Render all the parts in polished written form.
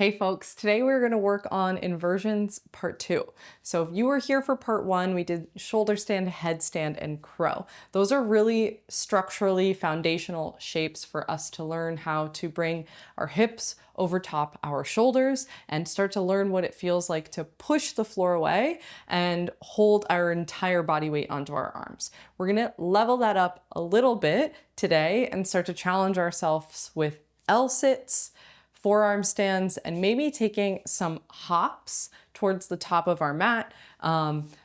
Hey folks, today we're going to work on inversions part 2. So if you were here for part 1, we did shoulder stand, headstand, and crow. Those are really structurally foundational shapes for us to learn how to bring our hips over top our shoulders and start to learn what it feels like to push the floor away and hold our entire body weight onto our arms. We're going to level that up a little bit today and start to challenge ourselves with L-sits, forearm stands, and maybe taking some hops towards the top of our mat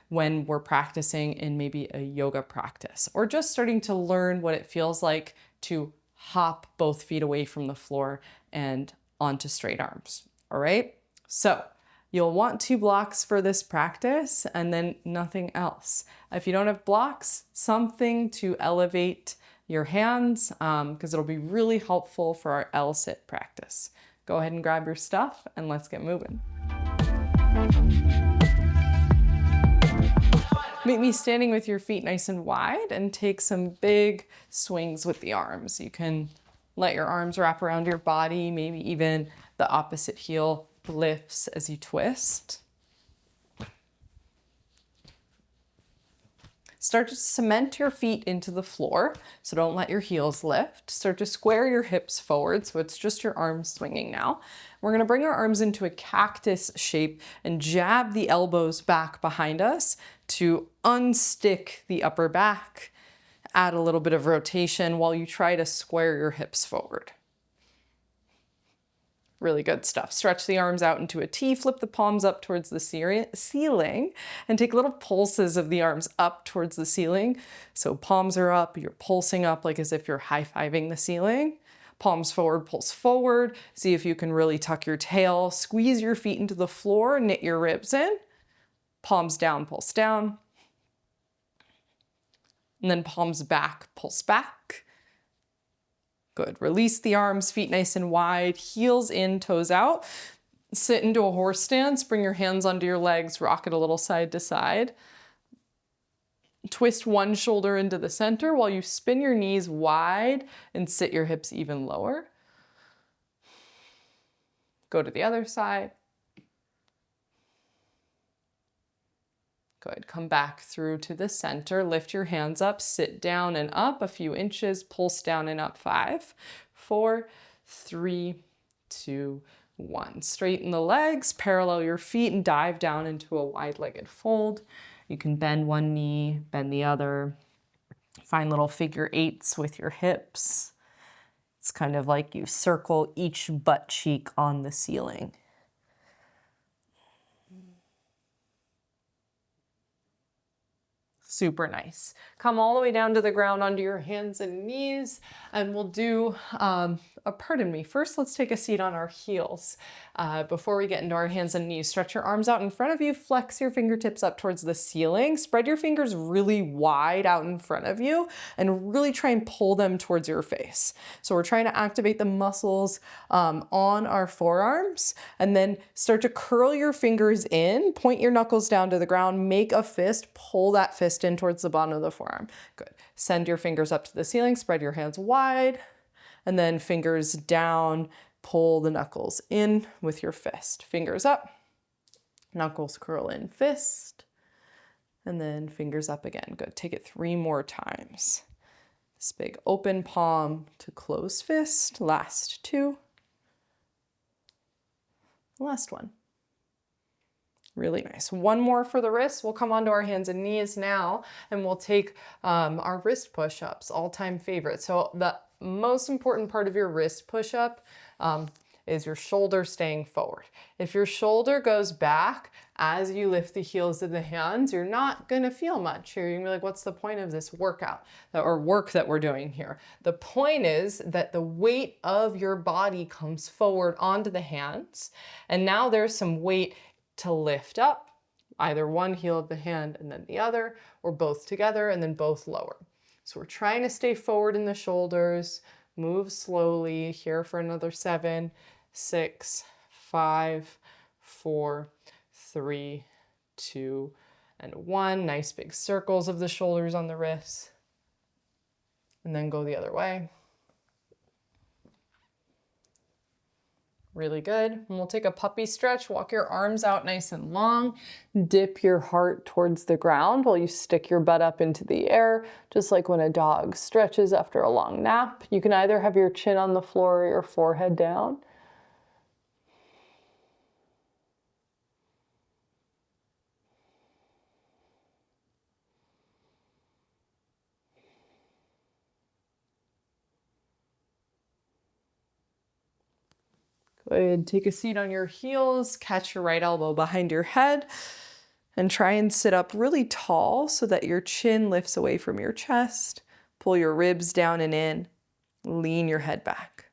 when we're practicing in maybe a yoga practice, or just starting to learn what it feels like to hop both feet away from the floor and onto straight arms. All right, so you'll want 2 blocks for this practice and then nothing else. If you don't have blocks, something to elevate your hands because it'll be really helpful for our L-sit practice. Go ahead and grab your stuff and let's get moving. Meet me standing with your feet nice and wide and take some big swings with the arms. You can let your arms wrap around your body, maybe even the opposite heel lifts as you twist. Start to cement your feet into the floor, so don't let your heels lift. Start to square your hips forward, so it's just your arms swinging now. We're gonna bring our arms into a cactus shape and jab the elbows back behind us to unstick the upper back. Add a little bit of rotation while you try to square your hips forward. Really good stuff. Stretch the arms out into a T, flip the palms up towards the ceiling, and take little pulses of the arms up towards the ceiling. So palms are up, you're pulsing up like as if you're high-fiving the ceiling. Palms forward, pulse forward. See if you can really tuck your tail. Squeeze your feet into the floor, knit your ribs in. Palms down, pulse down. And then palms back, pulse back. Good. Release the arms, feet nice and wide, heels in, toes out. Sit into a horse stance, bring your hands under your legs, rock it a little side to side. Twist one shoulder into the center while you spin your knees wide and sit your hips even lower. Go to the other side. Good. Come back through to the center. Lift your hands up, sit down and up a few inches, pulse down and up 5, 4, 3, 2, 1. Straighten the legs, parallel your feet, and dive down into a wide-legged fold. You can bend one knee, bend the other. Find little figure 8s with your hips. It's kind of like you circle each butt cheek on the ceiling. Super nice. Come all the way down to the ground onto your hands and knees, and we'll do, pardon me, first let's take a seat on our heels. Before we get into our hands and knees, stretch your arms out in front of you, flex your fingertips up towards the ceiling, spread your fingers really wide out in front of you, and really try and pull them towards your face. So we're trying to activate the muscles on our forearms, and then start to curl your fingers in, point your knuckles down to the ground, make a fist, pull that fist in towards the bottom of the forearm. Good. Send your fingers up to the ceiling, spread your hands wide, and then fingers down, pull the knuckles in with your fist. Fingers up, knuckles curl in, fist, and then fingers up again. Good. Take it 3 more times. This big open palm to close fist. Last 2. Last one. Really nice. One more for the wrists. We'll come onto our hands and knees now, and we'll take our wrist push-ups, all-time favorite. So the most important part of your wrist push-up is your shoulder staying forward. If your shoulder goes back as you lift the heels of the hands, you're not gonna feel much. You're gonna be like, what's the point of this workout or work that we're doing here? The point is that the weight of your body comes forward onto the hands, and now there's some weight to lift up, either one heel of the hand and then the other, or both together and then both lower. So we're trying to stay forward in the shoulders, move slowly here for another 7, 6, 5, 4, 3, 2, and 1. Nice big circles of the shoulders on the wrists. And then go the other way. Really good. And we'll take a puppy stretch. Walk your arms out nice and long. Dip your heart towards the ground while you stick your butt up into the air, just like when a dog stretches after a long nap. You can either have your chin on the floor or your forehead down. Go ahead, take a seat on your heels, catch your right elbow behind your head, and try and sit up really tall so that your chin lifts away from your chest. Pull your ribs down and in. Lean your head back.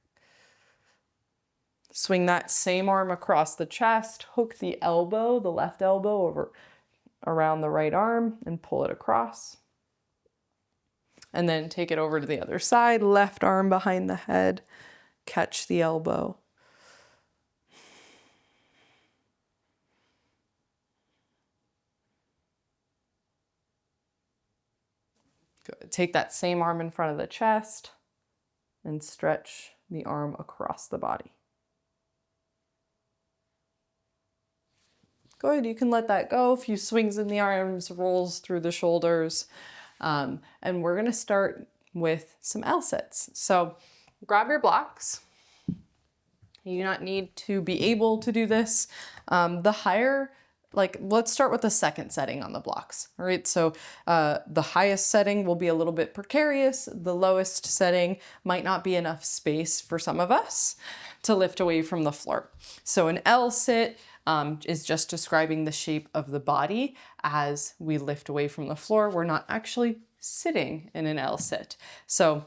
Swing that same arm across the chest, hook the elbow, the left elbow, over around the right arm and pull it across. And then take it over to the other side, left arm behind the head, catch the elbow. Good. Take that same arm in front of the chest and stretch the arm across the body. Go ahead, you can let that go. A few swings in the arms, rolls through the shoulders. And we're gonna start with some L-sits. So grab your blocks. You do not need to be able to do this. Let's start with the second setting on the blocks. All right, so the highest setting will be a little bit precarious. The lowest setting might not be enough space for some of us to lift away from the floor. So an L-sit is just describing the shape of the body as we lift away from the floor. We're not actually sitting in an L-sit. So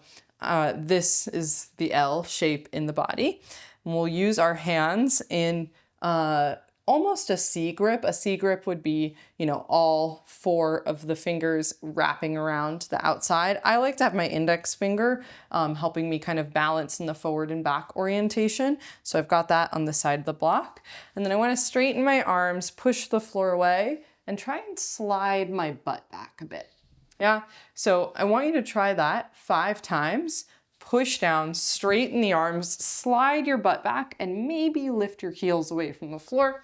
this is the L shape in the body. And we'll use our hands in almost a C grip. A C grip would be, all 4 of the fingers wrapping around the outside. I like to have my index finger helping me kind of balance in the forward and back orientation. So I've got that on the side of the block. And then I want to straighten my arms, push the floor away, and try and slide my butt back a bit. Yeah, so I want you to try that 5 times. Push down, straighten the arms, slide your butt back, and maybe lift your heels away from the floor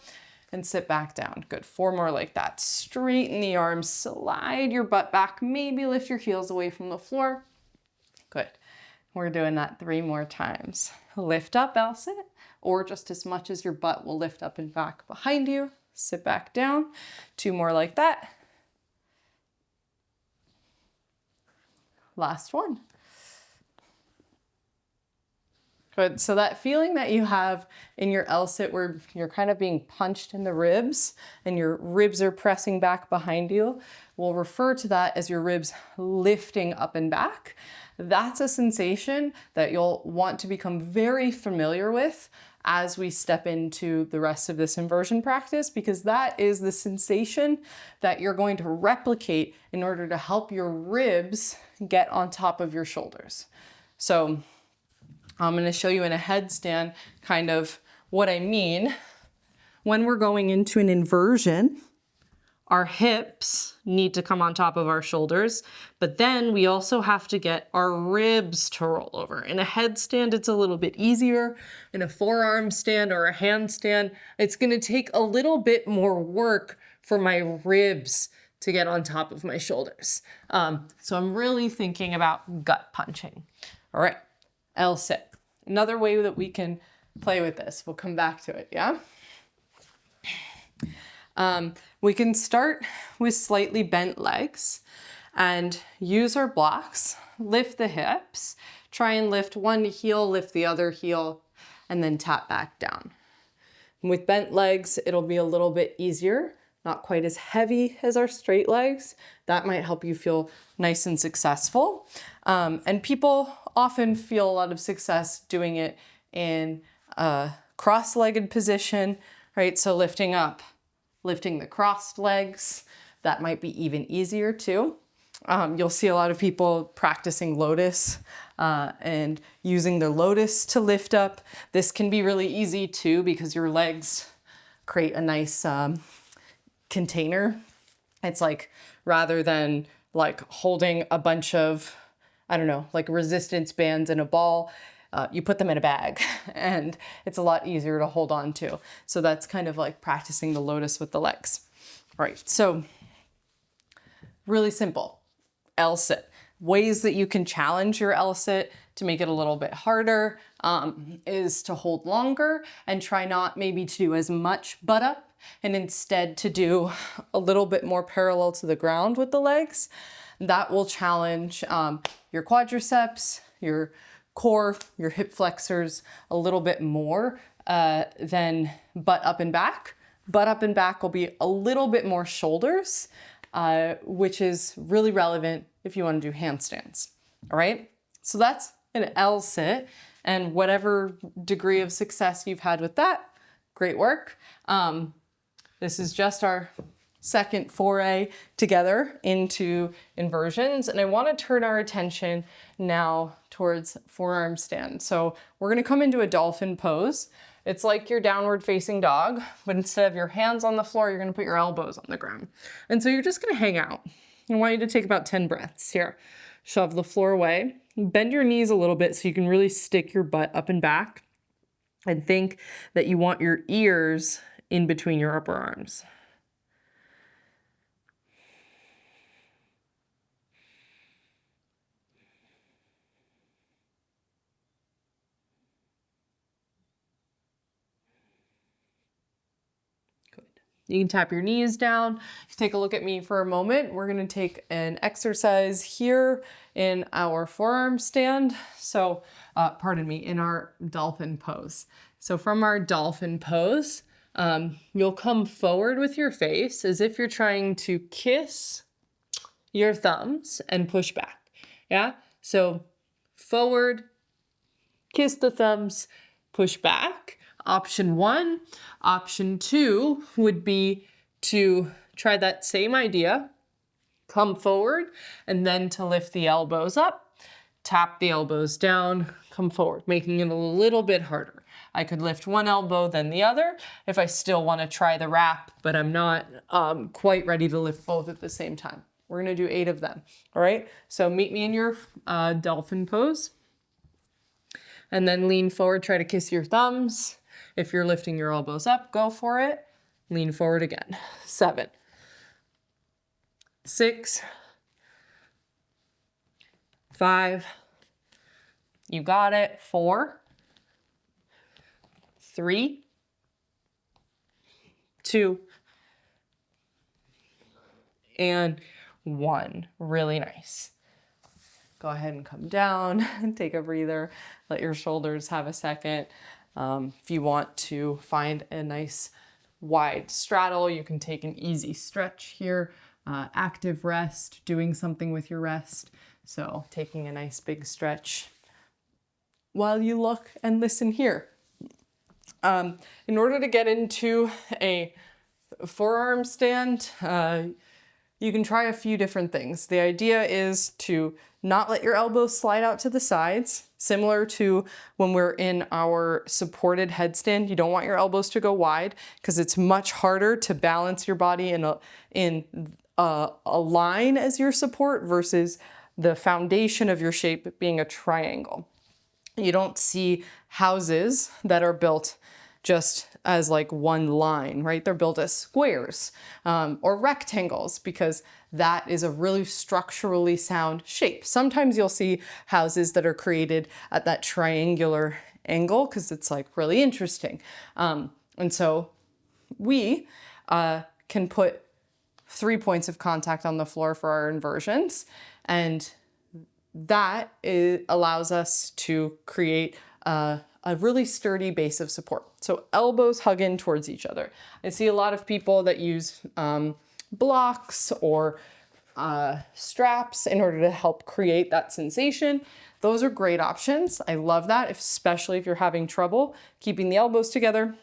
and sit back down. Good, 4 more like that. Straighten the arms, slide your butt back, maybe lift your heels away from the floor. Good, we're doing that 3 more times. Lift up, L-sit, or just as much as your butt will lift up and back behind you. Sit back down, 2 more like that. Last one. Good, so that feeling that you have in your L-sit where you're kind of being punched in the ribs and your ribs are pressing back behind you, we'll refer to that as your ribs lifting up and back. That's a sensation that you'll want to become very familiar with as we step into the rest of this inversion practice, because that is the sensation that you're going to replicate in order to help your ribs get on top of your shoulders. So I'm going to show you in a headstand kind of what I mean. When we're going into an inversion, our hips need to come on top of our shoulders, but then we also have to get our ribs to roll over. In a headstand, it's a little bit easier. In a forearm stand or a handstand, it's going to take a little bit more work for my ribs to get on top of my shoulders. So I'm really thinking about gut punching. All right, L-sit. Another way that we can play with this, we'll come back to it, yeah? We can start with slightly bent legs and use our blocks, lift the hips, try and lift one heel, lift the other heel, and then tap back down. With bent legs, it'll be a little bit easier, not quite as heavy as our straight legs. That might help you feel nice and successful. And people often feel a lot of success doing it in a cross-legged position, right? So lifting up, lifting the crossed legs, that might be even easier too. You'll see a lot of people practicing lotus and using the lotus to lift up. This can be really easy too because your legs create a nice container. It's like rather than like holding a bunch of, I don't know, like resistance bands in a ball, you put them in a bag and it's a lot easier to hold on to. So that's kind of like practicing the lotus with the legs. All right, so really simple, L-sit. Ways that you can challenge your L-sit to make it a little bit harder is to hold longer and try not maybe to do as much butt up and instead to do a little bit more parallel to the ground with the legs. That will challenge your quadriceps, your core, your hip flexors a little bit more than butt up and back. Butt up and back will be a little bit more shoulders, which is really relevant if you want to do handstands. All right, so that's an L-sit, and whatever degree of success you've had with that, great work. This is just our second foray together into inversions, and I want to turn our attention now towards forearm stand. So we're going to come into a dolphin pose. It's like your downward facing dog, but instead of your hands on the floor, you're going to put your elbows on the ground. And so you're just going to hang out. I want you to take about 10 breaths here. Shove the floor away, bend your knees a little bit so you can really stick your butt up and back, and think that you want your ears in between your upper arms. You can tap your knees down. Take a look at me for a moment. We're going to take an exercise here in our forearm stand. So, in our dolphin pose. So from our dolphin pose, you'll come forward with your face as if you're trying to kiss your thumbs and push back. Yeah? So forward, kiss the thumbs, push back. Option 1. Option 2 would be to try that same idea, come forward, and then to lift the elbows up, tap the elbows down, come forward, making it a little bit harder. I could lift one elbow, then the other, if I still want to try the wrap, but I'm not quite ready to lift both at the same time. We're going to do 8 of them, all right? So meet me in your dolphin pose, and then lean forward, try to kiss your thumbs. If you're lifting your elbows up, go for it. Lean forward again. 7, 6, 5, you got it. 4, 3, 2, and 1. Really nice. Go ahead and come down and take a breather. Let your shoulders have a second. If you want to find a nice wide straddle, you can take an easy stretch here. Active rest, doing something with your rest. So taking a nice big stretch while you look and listen here. In order to get into a forearm stand, you can try a few different things. The idea is to not let your elbows slide out to the sides, similar to when we're in our supported headstand. You don't want your elbows to go wide because it's much harder to balance your body in a line as your support versus the foundation of your shape being a triangle. You don't see houses that are built just as like one line, right? They're built as squares or rectangles because that is a really structurally sound shape. Sometimes you'll see houses that are created at that triangular angle because it's like really interesting. And so we can put 3 points of contact on the floor for our inversions, and that allows us to create a really sturdy base of support. So elbows hug in towards each other. I see a lot of people that use blocks or straps in order to help create that sensation. Those are great options. I love that, especially if you're having trouble keeping the elbows together.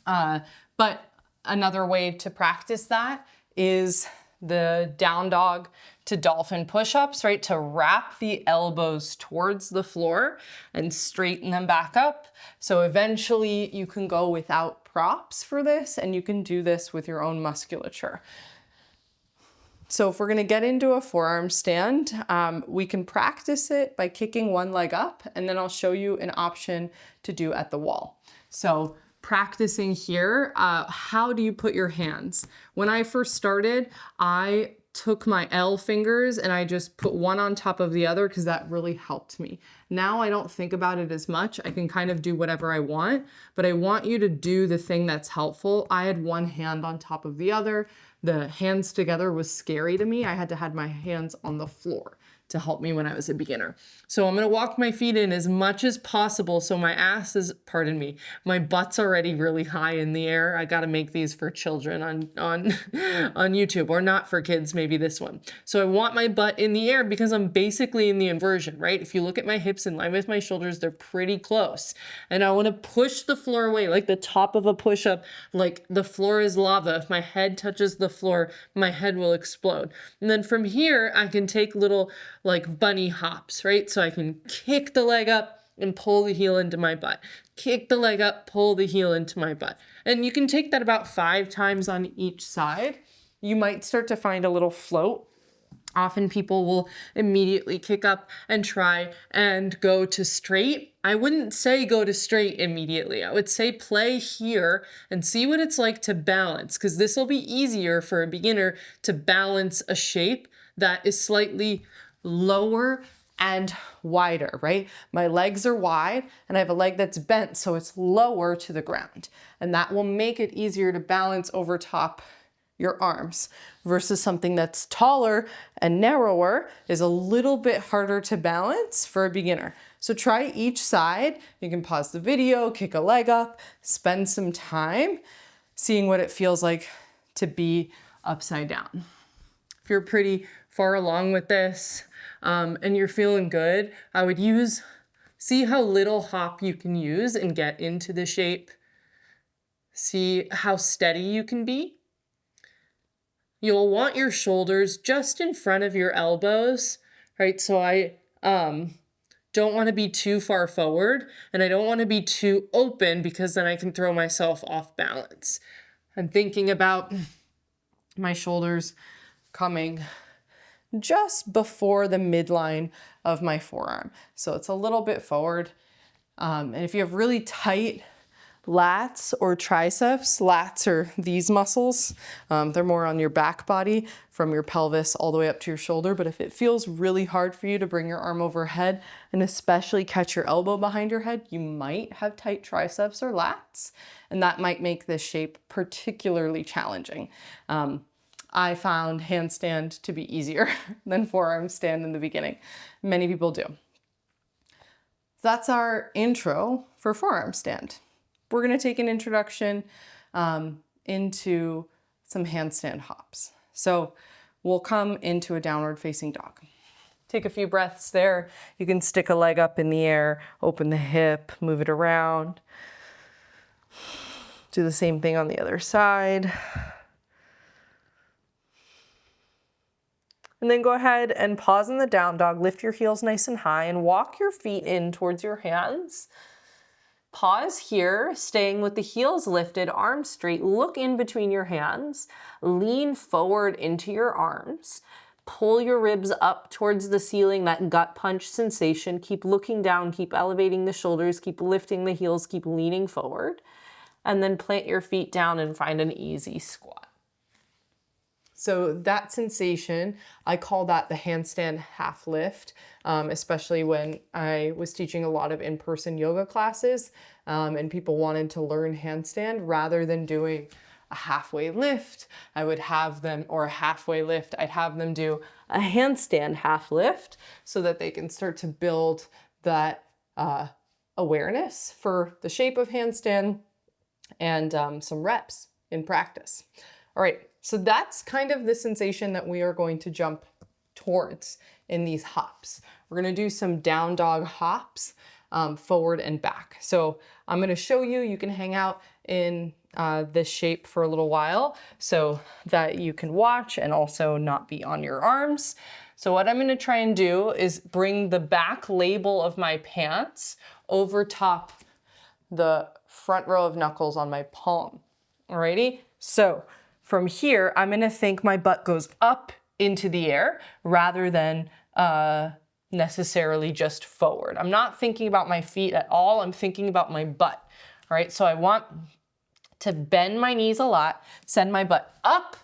But another way to practice that is the down dog to dolphin push-ups, right? To wrap the elbows towards the floor and straighten them back up. So eventually you can go without props for this, and you can do this with your own musculature. So if we're gonna get into a forearm stand, we can practice it by kicking one leg up, and then I'll show you an option to do at the wall. So practicing here, how do you put your hands? When I first started, I took my L fingers and I just put one on top of the other because that really helped me. Now I don't think about it as much. I can kind of do whatever I want, but I want you to do the thing that's helpful. I had one hand on top of the other. The hands together was scary to me. I had to have my hands on the floor to help me when I was a beginner. So I'm gonna walk my feet in as much as possible so my ass is, pardon me, my butt's already really high in the air. I gotta make these for children on YouTube, or not for kids, maybe this one. So I want my butt in the air because I'm basically in the inversion, right? If you look at my hips in line with my shoulders, they're pretty close. And I wanna push the floor away, like the top of a push-up, like the floor is lava. If my head touches the floor, my head will explode. And then from here, I can take little like bunny hops, right? So I can kick the leg up and pull the heel into my butt. Kick the leg up, pull the heel into my butt. And you can take that about 5 times on each side. You might start to find a little float. Often people will immediately kick up and try and go to straight. I wouldn't say go to straight immediately. I would say play here and see what it's like to balance, because this will be easier for a beginner to balance a shape that is slightly lower and wider, right? My legs are wide and I have a leg that's bent, so it's lower to the ground. And that will make it easier to balance over top your arms, versus something that's taller and narrower is a little bit harder to balance for a beginner. So try each side. You can pause the video, kick a leg up, spend some time seeing what it feels like to be upside down. If you're pretty far along with this, and you're feeling good, I would see how little hop you can use and get into the shape. See how steady you can be. You'll want your shoulders just in front of your elbows, right? So I don't want to be too far forward, and I don't want to be too open because then I can throw myself off balance. I'm thinking about my shoulders coming just before the midline of my forearm. So it's a little bit forward. And if you have really tight lats or triceps, lats are these muscles. They're more on your back body from your pelvis all the way up to your shoulder. But if it feels really hard for you to bring your arm overhead and especially catch your elbow behind your head, you might have tight triceps or lats, and that might make this shape particularly challenging. I found handstand to be easier than forearm stand in the beginning. Many people do. That's our intro for forearm stand. We're gonna take an introduction into some handstand hops. So we'll come into a downward facing dog. Take a few breaths there. You can stick a leg up in the air, open the hip, move it around. Do the same thing on the other side. And then go ahead and pause in the down dog, lift your heels nice and high and walk your feet in towards your hands. Pause here, staying with the heels lifted, arms straight, look in between your hands, lean forward into your arms, pull your ribs up towards the ceiling, that gut punch sensation, keep looking down, keep elevating the shoulders, keep lifting the heels, keep leaning forward, and then plant your feet down and find an easy squat. So that sensation, I call that the handstand half lift, especially when I was teaching a lot of in-person yoga classes and people wanted to learn handstand rather than doing a halfway lift. I would have them, or a halfway lift, I'd have them do a handstand half lift so that they can start to build that awareness for the shape of handstand and some reps in practice. All right. So that's kind of the sensation that we are going to jump towards in these hops. We're going to do some down dog hops, forward and back. So I'm going to show you, you can hang out in this shape for a little while so that you can watch and also not be on your arms. So what I'm going to try and do is bring the back label of my pants over top the front row of knuckles on my palm. Alrighty? So from here, I'm gonna think my butt goes up into the air rather than necessarily just forward. I'm not thinking about my feet at all. I'm thinking about my butt. All right, so I want to bend my knees a lot, send my butt up,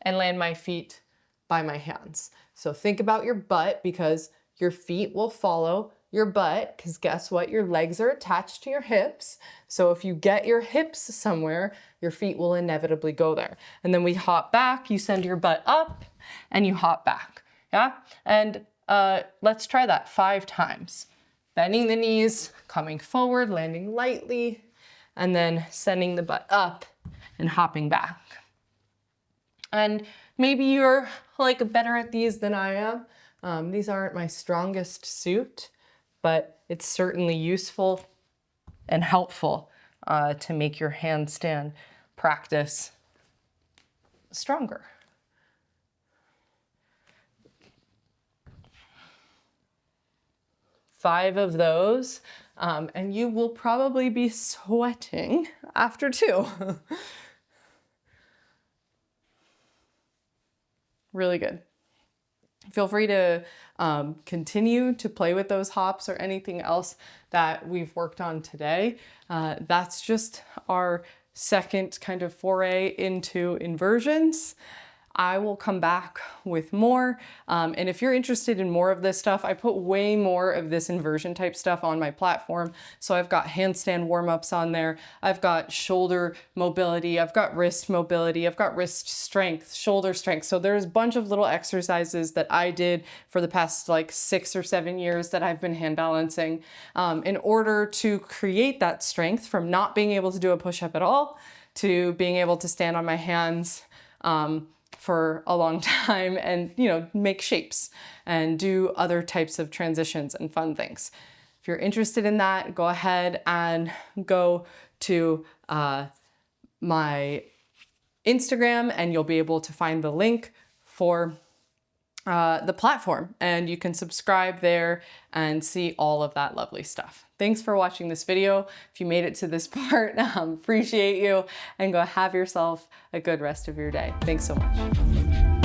and land my feet by my hands. So think about your butt, because your feet will follow your butt, because guess what? Your legs are attached to your hips. So if you get your hips somewhere, your feet will inevitably go there. And then we hop back, you send your butt up, and you hop back, yeah? And let's try that 5 times. Bending the knees, coming forward, landing lightly, and then sending the butt up and hopping back. And maybe you're like better at these than I am. These aren't my strongest suit, but it's certainly useful and helpful to make your handstand practice stronger. Five of those, and you will probably be sweating after 2. Really good. Feel free to continue to play with those hops or anything else that we've worked on today. That's just our second kind of foray into inversions. I will come back with more. And if you're interested in more of this stuff, I put way more of this inversion type stuff on my platform. So I've got handstand warm-ups on there. I've got shoulder mobility. I've got wrist mobility. I've got wrist strength, shoulder strength. So there's a bunch of little exercises that I did for the past like 6 or 7 years that I've been hand balancing in order to create that strength from not being able to do a push-up at all to being able to stand on my hands for a long time and, you know, make shapes and do other types of transitions and fun things. If you're interested in that, go ahead and go to my Instagram and you'll be able to find the link for the platform, and you can subscribe there and see all of that lovely stuff. Thanks for watching this video. If you made it to this part, appreciate you, and go have yourself a good rest of your day. Thanks so much.